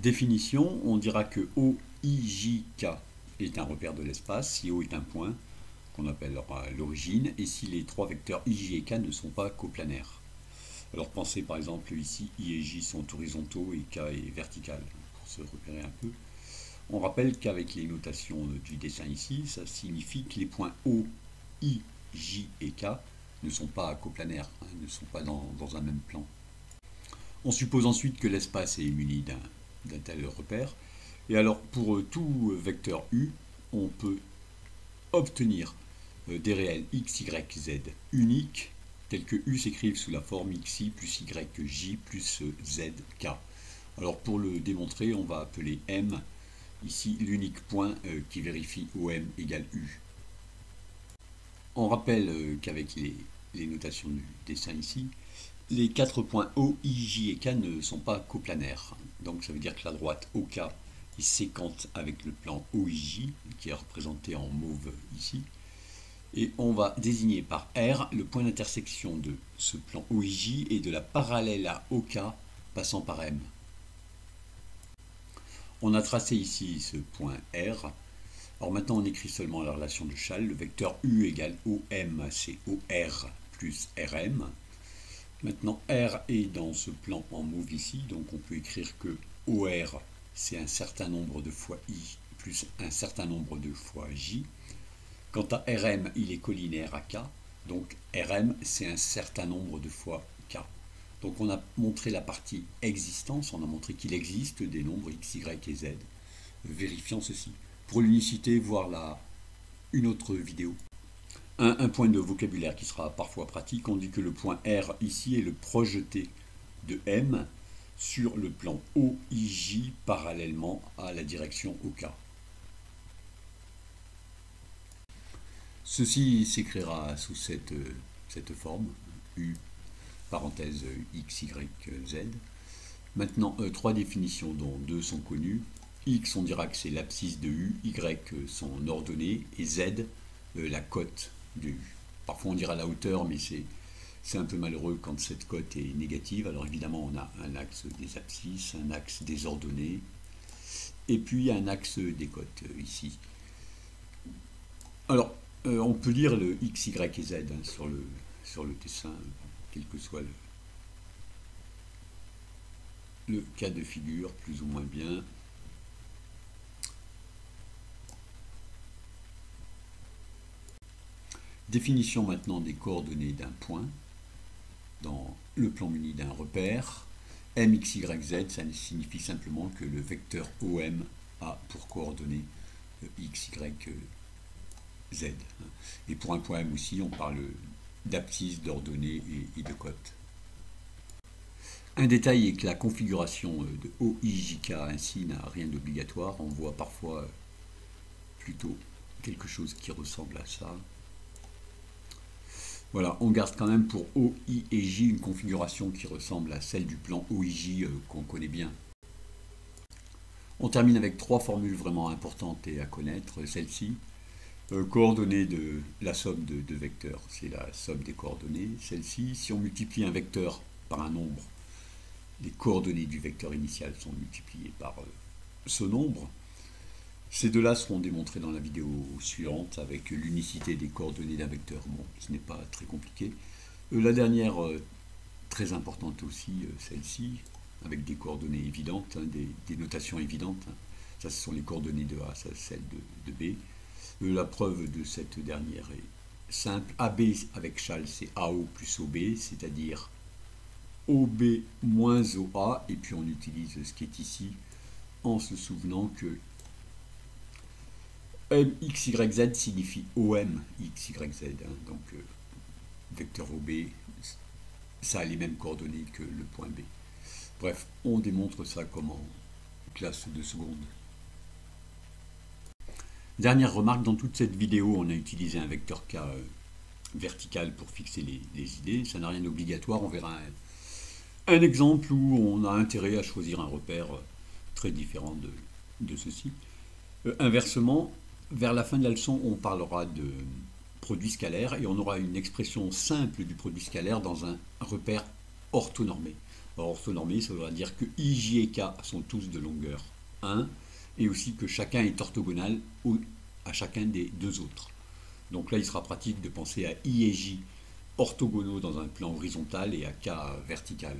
Définition, on dira que OIJK est un repère de l'espace, si O est un point, qu'on appellera l'origine, et si les trois vecteurs IJ et K ne sont pas coplanaires. Alors pensez par exemple ici, I et J sont horizontaux et K est vertical, pour se repérer un peu. On rappelle qu'avec les notations du dessin ici, ça signifie que les points O, I, J et K ne sont pas coplanaires, ne sont pas dans un même plan. On suppose ensuite que l'espace est muni d'un tel repère. Et alors pour tout vecteur U, on peut obtenir des réels x, y, z uniques, tels que U s'écrivent sous la forme xi plus yj plus zk. Alors pour le démontrer, on va appeler M ici l'unique point qui vérifie OM égale U. On rappelle qu'avec les notations du dessin ici, les quatre points O, I, J et K ne sont pas coplanaires. Donc ça veut dire que la droite OK est séquente avec le plan OIJ, qui est représenté en mauve ici. Et on va désigner par R le point d'intersection de ce plan OIJ et de la parallèle à OK passant par M. On a tracé ici ce point R. Alors maintenant on écrit seulement la relation de Schall. Le vecteur U égale OM, c'est OR plus RM. Maintenant, R est dans ce plan en mauve ici, donc on peut écrire que OR, c'est un certain nombre de fois I plus un certain nombre de fois J. Quant à RM, il est collinaire à K, donc RM, c'est un certain nombre de fois K. Donc on a montré la partie existence, on a montré qu'il existe des nombres X, Y et Z, vérifiant ceci. Pour l'unicité, voir une autre vidéo. Un point de vocabulaire qui sera parfois pratique, on dit que le point R ici est le projeté de M sur le plan OIJ parallèlement à la direction OK. Ceci s'écrira sous cette forme, U, parenthèse X, Y, Z. Maintenant, trois définitions dont deux sont connues. X, on dira que c'est l'abscisse de U, Y, son ordonnée, et Z, la cote de U. Parfois on dira la hauteur, mais c'est un peu malheureux quand cette cote est négative. Alors évidemment on a un axe des abscisses, un axe des ordonnées, et puis un axe des cotes ici. Alors on peut lire le X, Y et Z sur le dessin, quel que soit le cas de figure, plus ou moins bien. Définition maintenant des coordonnées d'un point dans le plan muni d'un repère. M, X, Y, Z, ça signifie simplement que le vecteur OM a pour coordonnées X, Y, Z. Et pour un point M aussi, on parle d'abscisse, d'ordonnées et de cote. Un détail est que la configuration de OIJK ainsi n'a rien d'obligatoire. On voit parfois plutôt quelque chose qui ressemble à ça. Voilà, on garde quand même pour O, I et J une configuration qui ressemble à celle du plan OIJ qu'on connaît bien. On termine avec trois formules vraiment importantes et à connaître. Celle-ci, coordonnées de la somme de vecteurs, c'est la somme des coordonnées. Celle-ci, si on multiplie un vecteur par un nombre, les coordonnées du vecteur initial sont multipliées par ce nombre. Ces deux-là seront démontrés dans la vidéo suivante avec l'unicité des coordonnées d'un vecteur. Bon, ce n'est pas très compliqué. La dernière, très importante aussi, celle-ci, avec des coordonnées évidentes, des notations évidentes. Ça, ce sont les coordonnées de A, ça, celles de B. La preuve de cette dernière est simple. AB avec Schall, c'est AO plus OB, c'est-à-dire OB moins OA. Et puis on utilise ce qui est ici en se souvenant que M, X, Y, Z signifie OM, X, Y, Z. Donc, vecteur OB, ça a les mêmes coordonnées que le point B. Bref, on démontre ça comme en classe de seconde. Dernière remarque, dans toute cette vidéo, on a utilisé un vecteur K vertical pour fixer les idées. Ça n'a rien d'obligatoire. On verra un exemple où on a intérêt à choisir un repère très différent de ceci. Inversement, vers la fin de la leçon, on parlera de produit scalaire et on aura une expression simple du produit scalaire dans un repère orthonormé. Alors orthonormé, ça voudra dire que I, J et K sont tous de longueur 1, et aussi que chacun est orthogonal à chacun des deux autres. Donc là, il sera pratique de penser à I et J orthogonaux dans un plan horizontal et à K vertical.